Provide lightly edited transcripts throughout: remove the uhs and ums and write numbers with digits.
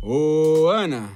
Ô, Ana,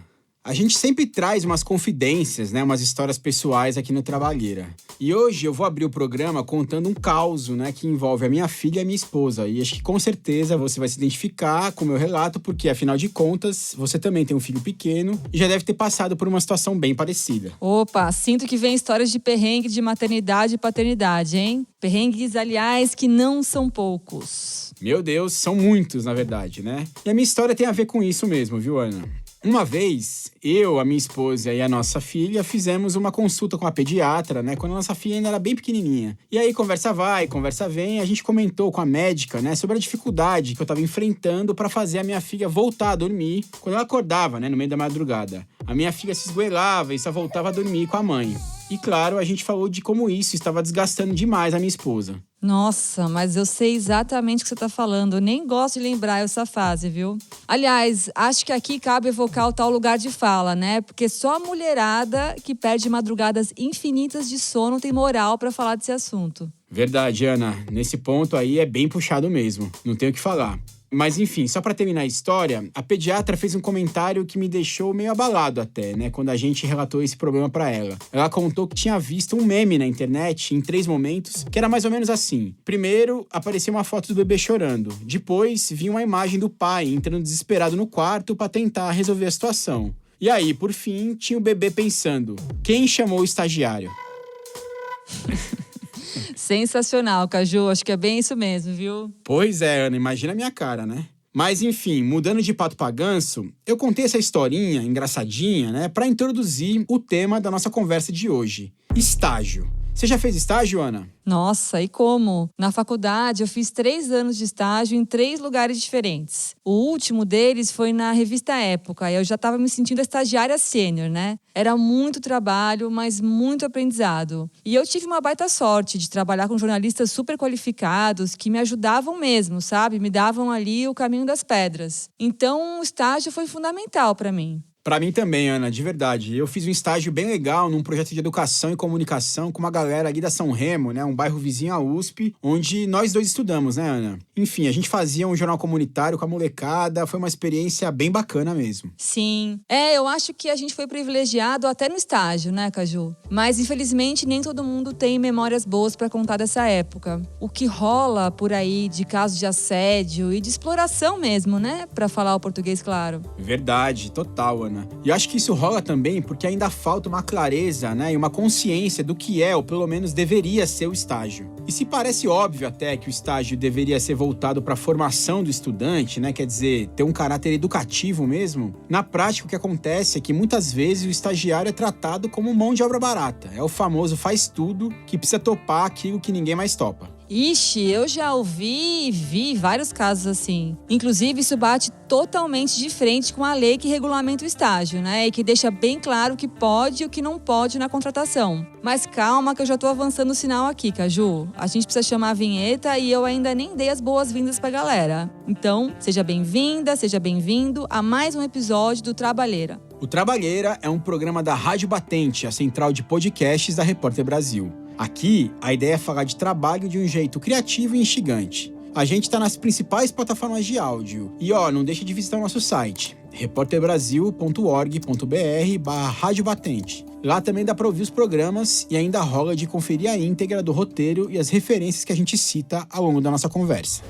a gente sempre traz umas confidências, né? Umas histórias pessoais aqui no Trabalheira. E hoje eu vou abrir o programa contando um caos, né? Que envolve a minha filha e a minha esposa. E acho que com certeza você vai se identificar com o meu relato, porque afinal de contas, você também tem um filho pequeno e já deve ter passado por uma situação bem parecida. Opa, sinto que vem histórias de perrengue de maternidade e paternidade, hein? Perrengues, aliás, que não são poucos. Meu Deus, são muitos, na verdade, né? E a minha história tem a ver com isso mesmo, viu, Ana? Uma vez, eu, a minha esposa e a nossa filha fizemos uma consulta com a pediatra, né? Quando a nossa filha ainda era bem pequenininha. E aí, conversa vai, conversa vem, a gente comentou com a médica, né? Sobre a dificuldade que eu tava enfrentando para fazer a minha filha voltar a dormir quando ela acordava, né? No meio da madrugada. A minha filha se esgoelava e só voltava a dormir com a mãe. E claro, a gente falou de como isso estava desgastando demais a minha esposa. Nossa, mas eu sei exatamente o que você tá falando. Eu nem gosto de lembrar essa fase, viu? Aliás, acho que aqui cabe evocar o tal lugar de fala, né? Porque só a mulherada que perde madrugadas infinitas de sono tem moral pra falar desse assunto. Verdade, Ana. Nesse ponto aí é bem puxado mesmo. Não tenho o que falar. Mas enfim, só pra terminar a história, a pediatra fez um comentário que me deixou meio abalado até, né? Quando a gente relatou esse problema pra ela. Ela contou que tinha visto um meme na internet, em 3 momentos, que era mais ou menos assim. Primeiro, aparecia uma foto do bebê chorando. Depois, vinha uma imagem do pai entrando desesperado no quarto pra tentar resolver a situação. E aí, por fim, tinha o bebê pensando: quem chamou o estagiário? Sensacional, Caju. Acho que é bem isso mesmo, viu? Pois é, Ana, imagina a minha cara, né? Mas enfim, mudando de pato pra ganso, eu contei essa historinha engraçadinha, né, pra introduzir o tema da nossa conversa de hoje: estágio. Você já fez estágio, Ana? Nossa, e como? Na faculdade, eu fiz 3 anos de estágio em 3 lugares diferentes. O último deles foi na revista Época, e eu já estava me sentindo estagiária sênior, né? Era muito trabalho, mas muito aprendizado. E eu tive uma baita sorte de trabalhar com jornalistas super qualificados que me ajudavam mesmo, sabe? Me davam ali o caminho das pedras. Então, o estágio foi fundamental para mim. Pra mim também, Ana, de verdade. Eu fiz um estágio bem legal num projeto de educação e comunicação com uma galera ali da São Remo, né? Um bairro vizinho à USP, onde nós dois estudamos, né, Ana? Enfim, a gente fazia um jornal comunitário com a molecada, foi uma experiência bem bacana mesmo. Sim. Eu acho que a gente foi privilegiado até no estágio, né, Caju? Mas, infelizmente, nem todo mundo tem memórias boas pra contar dessa época. O que rola por aí de casos de assédio e de exploração mesmo, né? Pra falar o português claro. Verdade, total, Ana. E eu acho que isso rola também porque ainda falta uma clareza, né, e uma consciência do que é, ou pelo menos deveria ser, o estágio. E se parece óbvio até que o estágio deveria ser voltado para a formação do estudante, né, quer dizer, ter um caráter educativo mesmo, na prática o que acontece é que muitas vezes o estagiário é tratado como mão de obra barata. É o famoso faz tudo que precisa topar aquilo que ninguém mais topa. Ixi, eu já ouvi e vi vários casos assim. Inclusive, isso bate totalmente de frente com a lei que regulamenta o estágio, né? E que deixa bem claro o que pode e o que não pode na contratação. Mas calma que eu já tô avançando o sinal aqui, Caju. A gente precisa chamar a vinheta e eu ainda nem dei as boas-vindas pra galera. Então, seja bem-vinda, seja bem-vindo a mais um episódio do Trabalheira. O Trabalheira é um programa da Rádio Batente, a central de podcasts da Repórter Brasil. Aqui, a ideia é falar de trabalho de um jeito criativo e instigante. A gente está nas principais plataformas de áudio. E não deixa de visitar o nosso site, repórterbrasil.org.br/Rádio Batente. Lá também dá para ouvir os programas e ainda rola de conferir a íntegra do roteiro e as referências que a gente cita ao longo da nossa conversa.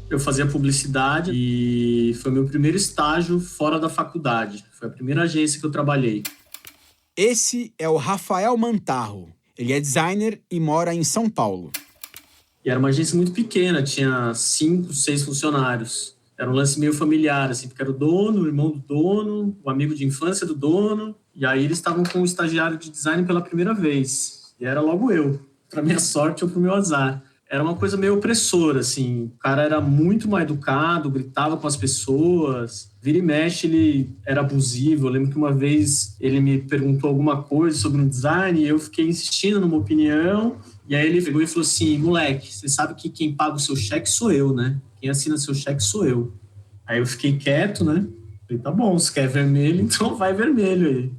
Eu fazia publicidade e foi meu primeiro estágio fora da faculdade. Foi a primeira agência que eu trabalhei. Esse é o Rafael Mantarro. Ele é designer e mora em São Paulo. E era uma agência muito pequena, tinha 5, 6 funcionários. Era um lance meio familiar, assim, porque era o dono, o irmão do dono, o amigo de infância do dono. E aí eles estavam com um estagiário de design pela primeira vez. E era logo eu, para minha sorte ou para o meu azar. Era uma coisa meio opressora, assim. O cara era muito mal educado, gritava com as pessoas. Vira e mexe, ele era abusivo. Eu lembro que uma vez ele me perguntou alguma coisa sobre um design e eu fiquei insistindo numa opinião. E aí ele pegou e falou assim, moleque, você sabe que quem paga o seu cheque sou eu, né? Quem assina seu cheque sou eu. Aí eu fiquei quieto, né? Falei, tá bom, se quer vermelho, então vai vermelho aí.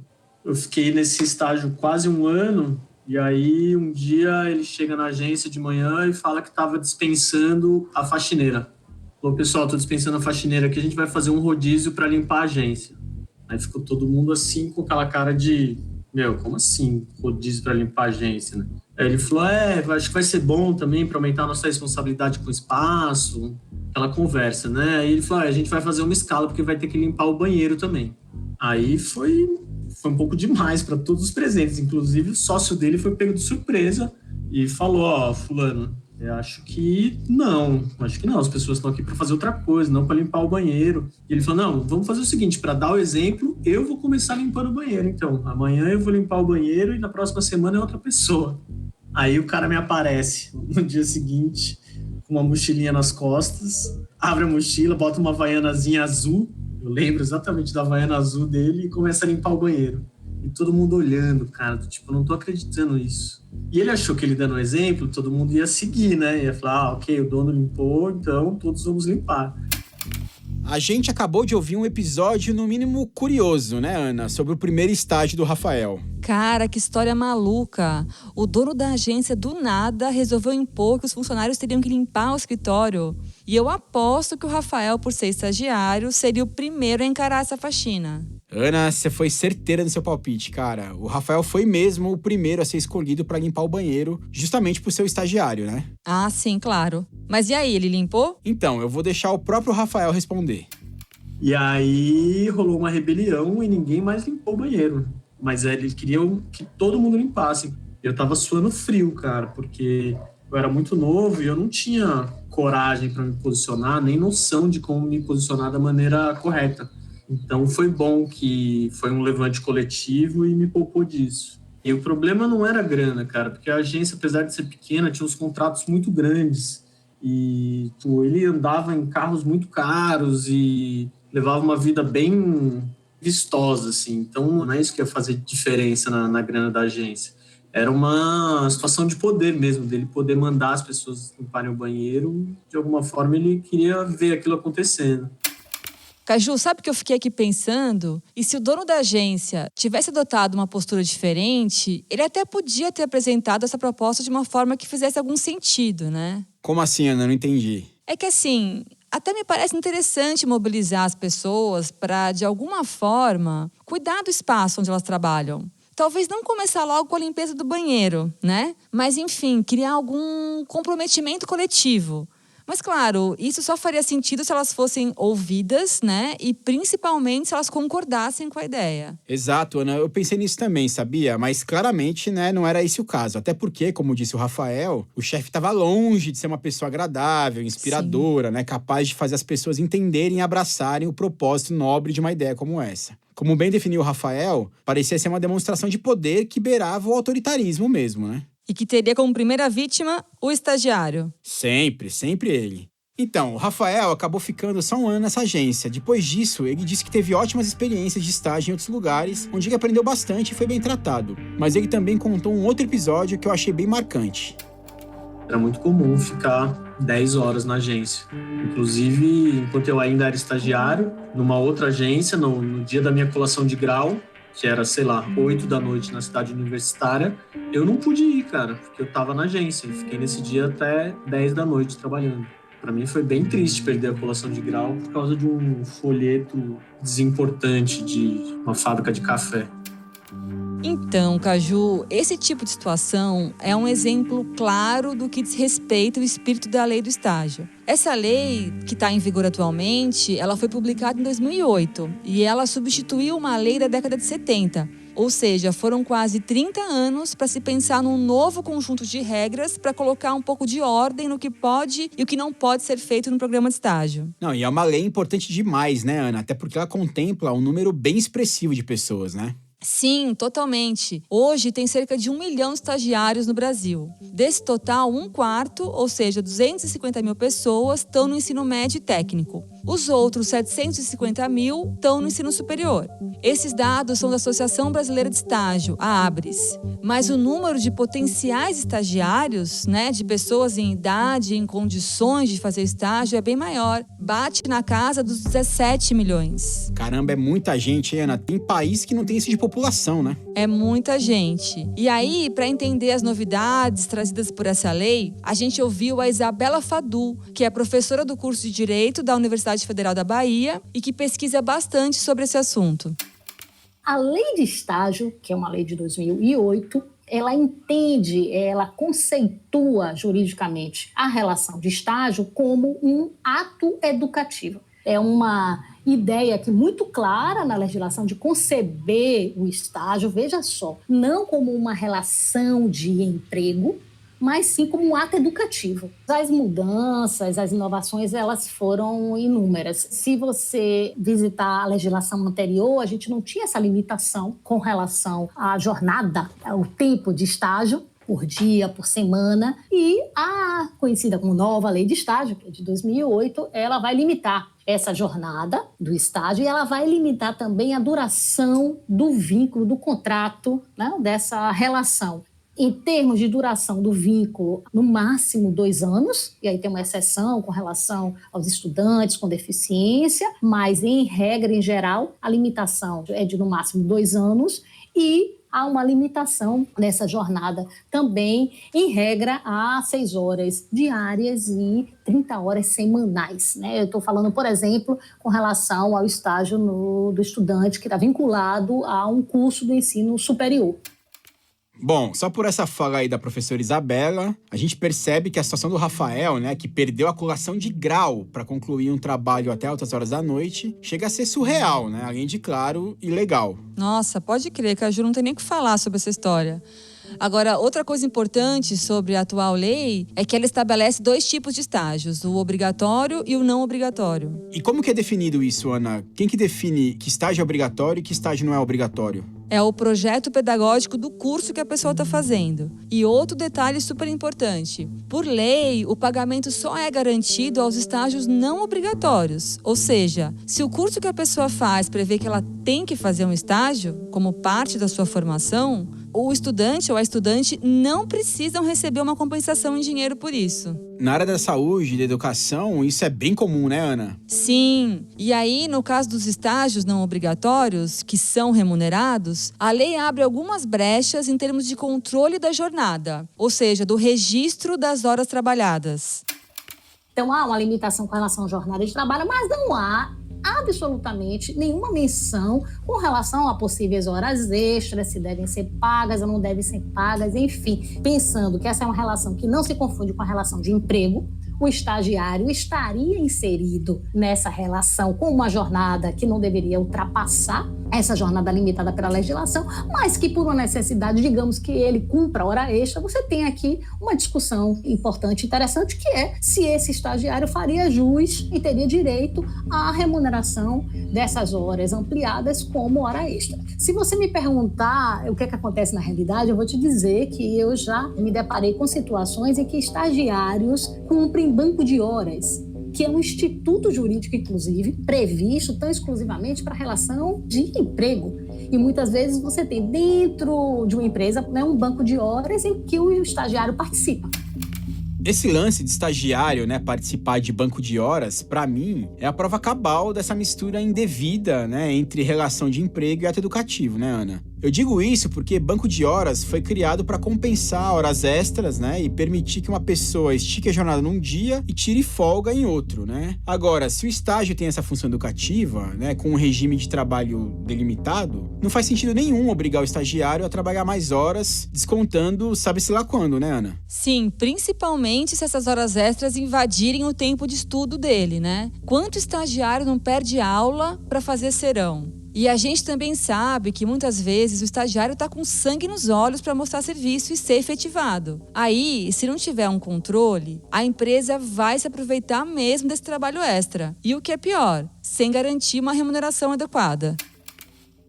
Eu fiquei nesse estágio quase 1 ano, e aí um dia ele chega na agência de manhã e fala que estava dispensando a faxineira. Falou, pessoal, tô dispensando a faxineira aqui, a gente vai fazer um rodízio para limpar a agência. Aí ficou todo mundo assim, com aquela cara de, como assim, rodízio para limpar a agência, né? Aí ele falou, acho que vai ser bom também para aumentar a nossa responsabilidade com o espaço, aquela conversa, né? Aí ele falou, a gente vai fazer uma escala porque vai ter que limpar o banheiro também. Aí foi um pouco demais para todos os presentes, inclusive o sócio dele foi pego de surpresa e falou, fulano, eu acho que não, as pessoas estão aqui para fazer outra coisa, não para limpar o banheiro. E ele falou, não, vamos fazer o seguinte, para dar o exemplo, eu vou começar limpando o banheiro, então, amanhã eu vou limpar o banheiro e na próxima semana é outra pessoa. Aí o cara me aparece no dia seguinte, com uma mochilinha nas costas, abre a mochila, bota uma havaianazinha azul, eu lembro exatamente da havaiana azul dele, e começa a limpar o banheiro. E todo mundo olhando, cara, tipo, não tô acreditando nisso. E ele achou que ele dando o exemplo, todo mundo ia seguir, né? Ia falar, ok, o dono limpou, então todos vamos limpar. A gente acabou de ouvir um episódio, no mínimo, curioso, né, Ana? Sobre o primeiro estágio do Rafael. Cara, que história maluca. O dono da agência, do nada, resolveu impor que os funcionários teriam que limpar o escritório. E eu aposto que o Rafael, por ser estagiário, seria o primeiro a encarar essa faxina. Ana, você foi certeira no seu palpite, cara. O Rafael foi mesmo o primeiro a ser escolhido para limpar o banheiro, justamente por ser o estagiário, né? Ah, sim, claro. Mas e aí, ele limpou? Então, eu vou deixar o próprio Rafael responder. E aí rolou uma rebelião e ninguém mais limpou o banheiro. Mas eles queriam que todo mundo limpasse. Eu tava suando frio, cara, porque eu era muito novo e eu não tinha coragem para me posicionar, nem noção de como me posicionar da maneira correta. Então foi bom que foi um levante coletivo e me poupou disso. E o problema não era a grana, cara, porque a agência, apesar de ser pequena, tinha uns contratos muito grandes. E ele andava em carros muito caros e levava uma vida bem vistosa, assim. Então não é isso que ia fazer diferença na grana da agência. Era uma situação de poder mesmo, dele poder mandar as pessoas limparem o banheiro. De alguma forma ele queria ver aquilo acontecendo. Caju, sabe o que eu fiquei aqui pensando? E se o dono da agência tivesse adotado uma postura diferente, ele até podia ter apresentado essa proposta de uma forma que fizesse algum sentido, né? Como assim, Ana? Não entendi. É que assim, até me parece interessante mobilizar as pessoas para, de alguma forma, cuidar do espaço onde elas trabalham. Talvez não começar logo com a limpeza do banheiro, né? Mas, enfim, criar algum comprometimento coletivo. Mas, claro, isso só faria sentido se elas fossem ouvidas, né? E, principalmente, se elas concordassem com a ideia. Exato, Ana. Eu pensei nisso também, sabia? Mas, claramente, né, não era esse o caso. Até porque, como disse o Rafael, o chefe estava longe de ser uma pessoa agradável, inspiradora, né? Capaz de fazer as pessoas entenderem e abraçarem o propósito nobre de uma ideia como essa. Como bem definiu o Rafael, parecia ser uma demonstração de poder que beirava o autoritarismo mesmo, né? E que teria como primeira vítima o estagiário. Sempre ele. Então, o Rafael acabou ficando só 1 ano nessa agência. Depois disso, ele disse que teve ótimas experiências de estágio em outros lugares, onde ele aprendeu bastante e foi bem tratado. Mas ele também contou um outro episódio que eu achei bem marcante. Era muito comum ficar 10 horas na agência. Inclusive, enquanto eu ainda era estagiário, numa outra agência, no dia da minha colação de grau, que era, 8 da noite na cidade universitária, eu não pude ir, cara, porque eu tava na agência. Fiquei nesse dia até 10 da noite trabalhando. Para mim foi bem triste perder a colação de grau por causa de um folheto desimportante de uma fábrica de café. Então, Caju, esse tipo de situação é um exemplo claro do que diz respeito ao espírito da lei do estágio. Essa lei, que está em vigor atualmente, ela foi publicada em 2008 e ela substituiu uma lei da década de 70. Ou seja, foram quase 30 anos para se pensar num novo conjunto de regras para colocar um pouco de ordem no que pode e o que não pode ser feito no programa de estágio. Não, e é uma lei importante demais, né, Ana? Até porque ela contempla um número bem expressivo de pessoas, né? Sim, totalmente. Hoje tem cerca de 1 milhão de estagiários no Brasil. Desse total, 1/4, ou seja, 250 mil pessoas, estão no ensino médio e técnico. Os outros 750 mil estão no ensino superior. Esses dados são da Associação Brasileira de Estágio, a ABRES. Mas o número de potenciais estagiários, né, de pessoas em idade, em condições de fazer estágio, é bem maior. Bate na casa dos 17 milhões. Caramba, é muita gente, hein, Ana? Tem país que não tem isso de população, né? É muita gente. E aí, para entender as novidades trazidas por essa lei, a gente ouviu a Isabela Fadu, que é professora do curso de Direito da Universidade Federal da Bahia e que pesquisa bastante sobre esse assunto. A lei de estágio, que é uma lei de 2008, ela entende, ela conceitua juridicamente a relação de estágio como um ato educativo. É uma ideia aqui muito clara na legislação de conceber o estágio, veja só, não como uma relação de emprego, mas sim como um ato educativo. As mudanças, as inovações, elas foram inúmeras. Se você visitar a legislação anterior, a gente não tinha essa limitação com relação à jornada, ao tempo de estágio, por dia, por semana. E a conhecida como nova lei de estágio, que é de 2008, ela vai limitar essa jornada do estágio e ela vai limitar também a duração do vínculo, do contrato, né, dessa relação. Em termos de duração do vínculo, no máximo 2 anos, e aí tem uma exceção com relação aos estudantes com deficiência, mas em regra, em geral, a limitação é de no máximo 2 anos e há uma limitação nessa jornada também, em regra, a 6 horas diárias e 30 horas semanais, né? Eu estou falando, por exemplo, com relação ao estágio do estudante que está vinculado a um curso do ensino superior. Bom, só por essa fala aí da professora Isabela, a gente percebe que a situação do Rafael, né, que perdeu a colação de grau para concluir um trabalho até altas horas da noite, chega a ser surreal, né? Além de, claro, ilegal. Nossa, pode crer que a Ju não tem nem o que falar sobre essa história. Agora, outra coisa importante sobre a atual lei é que ela estabelece 2 tipos de estágios, o obrigatório e o não obrigatório. E como que é definido isso, Ana? Quem que define que estágio é obrigatório e que estágio não é obrigatório? É o projeto pedagógico do curso que a pessoa está fazendo. E outro detalhe super importante. Por lei, o pagamento só é garantido aos estágios não obrigatórios. Ou seja, se o curso que a pessoa faz prevê que ela tem que fazer um estágio, como parte da sua formação, o estudante ou a estudante não precisam receber uma compensação em dinheiro por isso. Na área da saúde e da educação, isso é bem comum, né, Ana? Sim. E aí, no caso dos estágios não obrigatórios, que são remunerados, a lei abre algumas brechas em termos de controle da jornada, ou seja, do registro das horas trabalhadas. Então, há uma limitação com relação à jornada de trabalho, mas não há absolutamente nenhuma menção com relação a possíveis horas extras, se devem ser pagas ou não devem ser pagas, enfim. Pensando que essa é uma relação que não se confunde com a relação de emprego, o estagiário estaria inserido nessa relação com uma jornada que não deveria ultrapassar essa jornada limitada pela legislação, mas que por uma necessidade, digamos que ele cumpra a hora extra, você tem aqui uma discussão importante e interessante, que é se esse estagiário faria jus e teria direito à remuneração dessas horas ampliadas como hora extra. Se você me perguntar o que é que acontece na realidade, eu vou te dizer que eu já me deparei com situações em que estagiários cumprem banco de horas, que é um instituto jurídico, inclusive, previsto tão exclusivamente para a relação de emprego. E muitas vezes você tem dentro de uma empresa, né, um banco de horas em que o estagiário participa. Esse lance de estagiário, né, participar de banco de horas, pra mim, é a prova cabal dessa mistura indevida, né, entre relação de emprego e ato educativo, né, Ana? Eu digo isso porque banco de horas foi criado para compensar horas extras, né, e permitir que uma pessoa estique a jornada num dia e tire folga em outro, né? Agora, se o estágio tem essa função educativa, né, com um regime de trabalho delimitado, não faz sentido nenhum obrigar o estagiário a trabalhar mais horas, descontando sabe-se lá quando, né, Ana? Sim, principalmente se essas horas extras invadirem o tempo de estudo dele, né? Quanto estagiário não perde aula para fazer serão? E a gente também sabe que muitas vezes o estagiário está com sangue nos olhos para mostrar serviço e ser efetivado. Aí, se não tiver um controle, a empresa vai se aproveitar mesmo desse trabalho extra. E o que é pior, sem garantir uma remuneração adequada.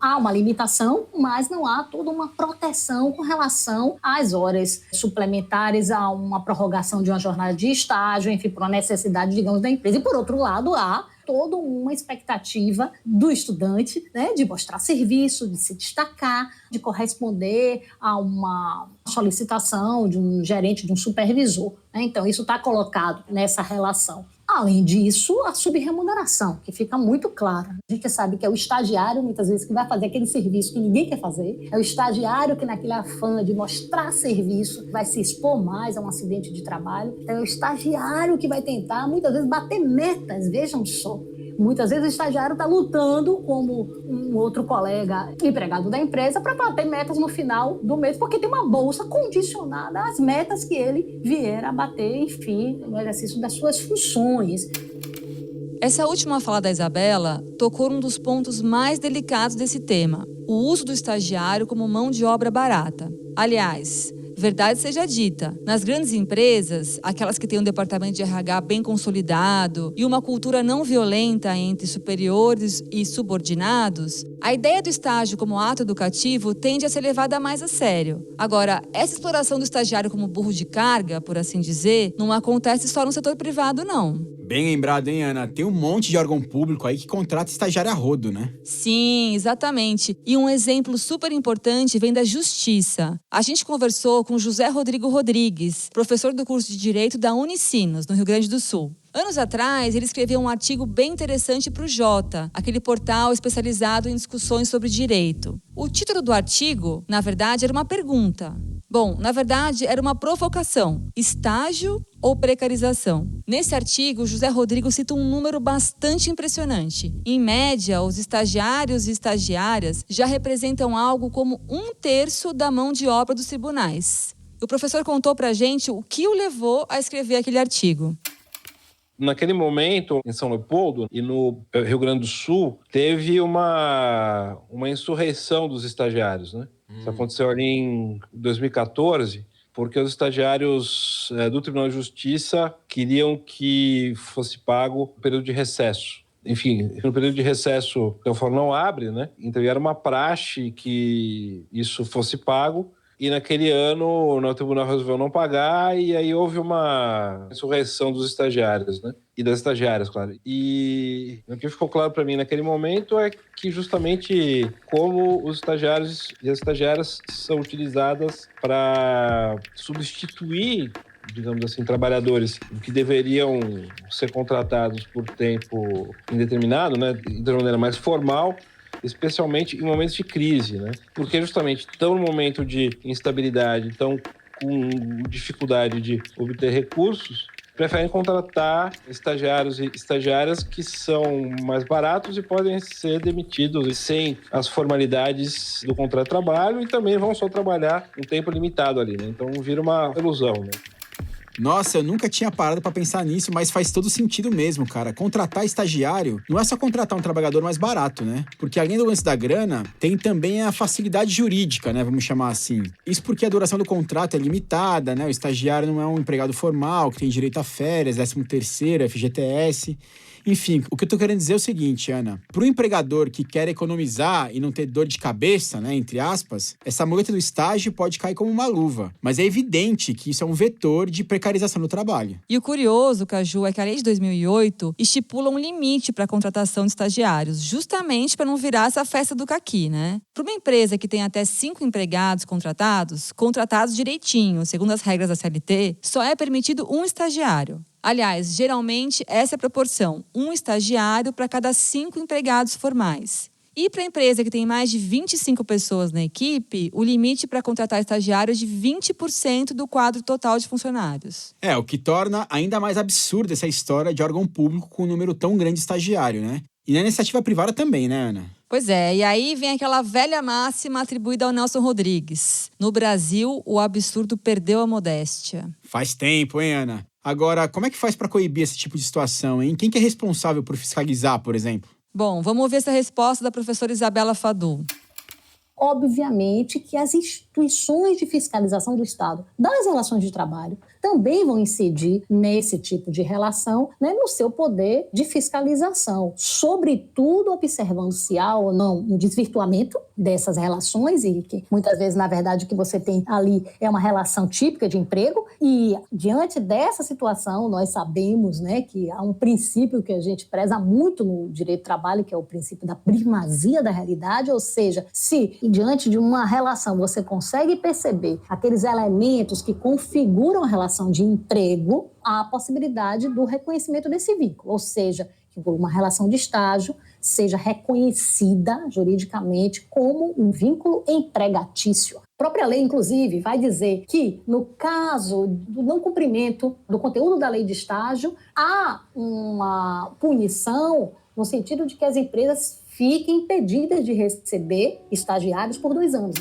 Há uma limitação, mas não há toda uma proteção com relação às horas suplementares, a uma prorrogação de uma jornada de estágio, enfim, por uma necessidade, digamos, da empresa. E, por outro lado, há toda uma expectativa do estudante, né, de mostrar serviço, de se destacar, de corresponder a uma solicitação de um gerente, de um supervisor, né? Então, isso está colocado nessa relação. Além disso, a subremuneração, que fica muito clara. A gente sabe que é o estagiário, muitas vezes, que vai fazer aquele serviço que ninguém quer fazer. É o estagiário que, naquele afã de mostrar serviço, vai se expor mais a um acidente de trabalho. Então, é o estagiário que vai tentar, muitas vezes, bater metas. Vejam só. Muitas vezes o estagiário está lutando como um outro colega empregado da empresa para bater metas no final do mês, porque tem uma bolsa condicionada às metas que ele vier a bater, enfim, no exercício das suas funções. Essa última fala da Isabela tocou num dos pontos mais delicados desse tema, o uso do estagiário como mão de obra barata. Aliás, verdade seja dita, nas grandes empresas, aquelas que têm um departamento de RH bem consolidado e uma cultura não violenta entre superiores e subordinados, a ideia do estágio como ato educativo tende a ser levada mais a sério. Agora, essa exploração do estagiário como burro de carga, por assim dizer, não acontece só no setor privado, não. Bem lembrado, hein, Ana? Tem um monte de órgão público aí que contrata estagiário a rodo, né? Sim, exatamente. E um exemplo super importante vem da Justiça. A gente conversou com José Rodrigo Rodrigues, professor do curso de Direito da Unicinos, no Rio Grande do Sul. Anos atrás, ele escreveu um artigo bem interessante para o Jota, aquele portal especializado em discussões sobre direito. O título do artigo, na verdade, era uma pergunta. Bom, na verdade, era uma provocação. Estágio ou precarização? Nesse artigo, José Rodrigo cita um número bastante impressionante. Em média, os estagiários e estagiárias já representam algo como 1/3 da mão de obra dos tribunais. O professor contou pra gente o que o levou a escrever aquele artigo. Naquele momento, em São Leopoldo e no Rio Grande do Sul, teve uma insurreição dos estagiários, né? Isso aconteceu ali em 2014, porque os estagiários do Tribunal de Justiça queriam que fosse pago o período de recesso. Enfim, no período de recesso, o fórum não abre, né? Então era uma praxe que isso fosse pago. E naquele ano, o tribunal resolveu não pagar e aí houve uma insurreição dos estagiários, né? E das estagiárias, claro. E o que ficou claro para mim naquele momento é que justamente como os estagiários e as estagiárias são utilizadas para substituir, digamos assim, trabalhadores que deveriam ser contratados por tempo indeterminado, né? De maneira mais formal, especialmente em momentos de crise, né? Porque justamente estão no momento de instabilidade, estão com dificuldade de obter recursos, preferem contratar estagiários e estagiárias que são mais baratos e podem ser demitidos sem as formalidades do contrato de trabalho e também vão só trabalhar um tempo limitado ali, né? Então vira uma ilusão, né? Nossa, eu nunca tinha parado pra pensar nisso, mas faz todo sentido mesmo, cara. Contratar estagiário não é só contratar um trabalhador mais barato, né? Porque além do lance da grana, tem também a facilidade jurídica, né? Vamos chamar assim. Isso porque a duração do contrato é limitada, né? O estagiário não é um empregado formal, que tem direito a férias, 13º, FGTS... Enfim, o que eu tô querendo dizer é o seguinte, Ana. Pro empregador que quer economizar e não ter dor de cabeça, né, entre aspas, essa muleta do estágio pode cair como uma luva. Mas é evidente que isso é um vetor de precarização do trabalho. E o curioso, Caju, é que a lei de 2008 estipula um limite para a contratação de estagiários, justamente para não virar essa festa do caqui, né? Para uma empresa que tem até 5 empregados contratados direitinho, segundo as regras da CLT, só é permitido um estagiário. Aliás, geralmente essa é a proporção, um estagiário para cada 5 empregados formais. E para a empresa que tem mais de 25 pessoas na equipe, o limite para contratar estagiários é de 20% do quadro total de funcionários. O que torna ainda mais absurda essa história de órgão público com um número tão grande de estagiário, né? E na iniciativa privada também, né, Ana? Pois é, e aí vem aquela velha máxima atribuída ao Nelson Rodrigues. No Brasil, o absurdo perdeu a modéstia. Faz tempo, hein, Ana? Agora, como é que faz para coibir esse tipo de situação, hein? Quem que é responsável por fiscalizar, por exemplo? Bom, vamos ouvir essa resposta da professora Isabela Fadu. Obviamente que as instituições de fiscalização do Estado, das relações de trabalho, também vão incidir nesse tipo de relação, né, no seu poder de fiscalização, sobretudo observando se há ou não um desvirtuamento dessas relações e que muitas vezes, na verdade, o que você tem ali é uma relação típica de emprego e diante dessa situação nós sabemos, né, que há um princípio que a gente preza muito no direito do trabalho, que é o princípio da primazia da realidade, ou seja, se diante de uma relação você consegue perceber aqueles elementos que configuram a relação de emprego, há a possibilidade do reconhecimento desse vínculo, ou seja, que uma relação de estágio seja reconhecida juridicamente como um vínculo empregatício. A própria lei, inclusive, vai dizer que, no caso do não cumprimento do conteúdo da lei de estágio, há uma punição no sentido de que as empresas fiquem impedidas de receber estagiários por 2 anos.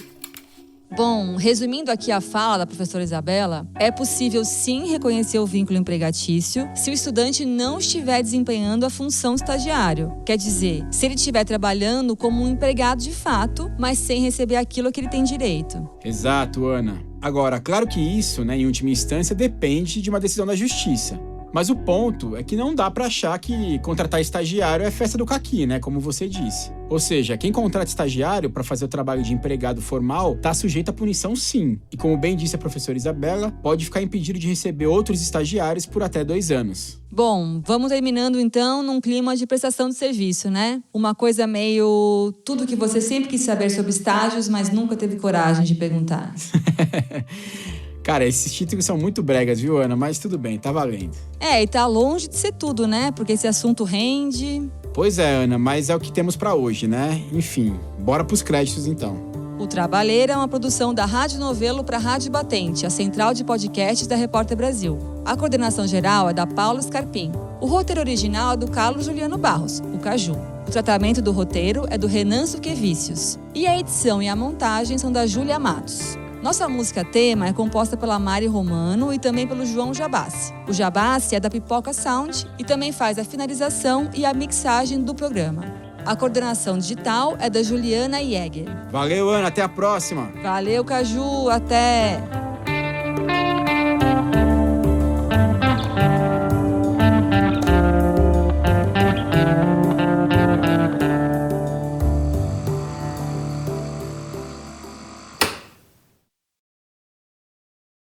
Bom, resumindo aqui a fala da professora Isabela, é possível sim reconhecer o vínculo empregatício se o estudante não estiver desempenhando a função estagiário. Quer dizer, se ele estiver trabalhando como um empregado de fato, mas sem receber aquilo que ele tem direito. Exato, Ana. Agora, claro que isso, né, em última instância, depende de uma decisão da justiça. Mas o ponto é que não dá pra achar que contratar estagiário é festa do caqui, né? Como você disse. Ou seja, quem contrata estagiário para fazer o trabalho de empregado formal tá sujeito à punição sim. E como bem disse a professora Isabela, pode ficar impedido de receber outros estagiários por até 2 anos. Bom, vamos terminando então num clima de prestação de serviço, né? Uma coisa meio tudo que você sempre quis saber sobre estágios, mas nunca teve coragem de perguntar. Cara, esses títulos são muito bregas, viu, Ana? Mas tudo bem, tá valendo. E tá longe de ser tudo, né? Porque esse assunto rende. Pois é, Ana, mas é o que temos pra hoje, né? Enfim, bora pros créditos então. O Trabalheira é uma produção da Rádio Novelo para a Rádio Batente, a central de podcasts da Repórter Brasil. A coordenação geral é da Paula Scarpim. O roteiro original é do Carlos Juliano Barros, o Caju. O tratamento do roteiro é do Renan Suquevicius. E a edição e a montagem são da Júlia Matos. Nossa música tema é composta pela Mari Romano e também pelo João Jabassi. O Jabassi é da Pipoca Sound e também faz a finalização e a mixagem do programa. A coordenação digital é da Juliana Jäger. Valeu, Ana. Até a próxima. Valeu, Caju. Até!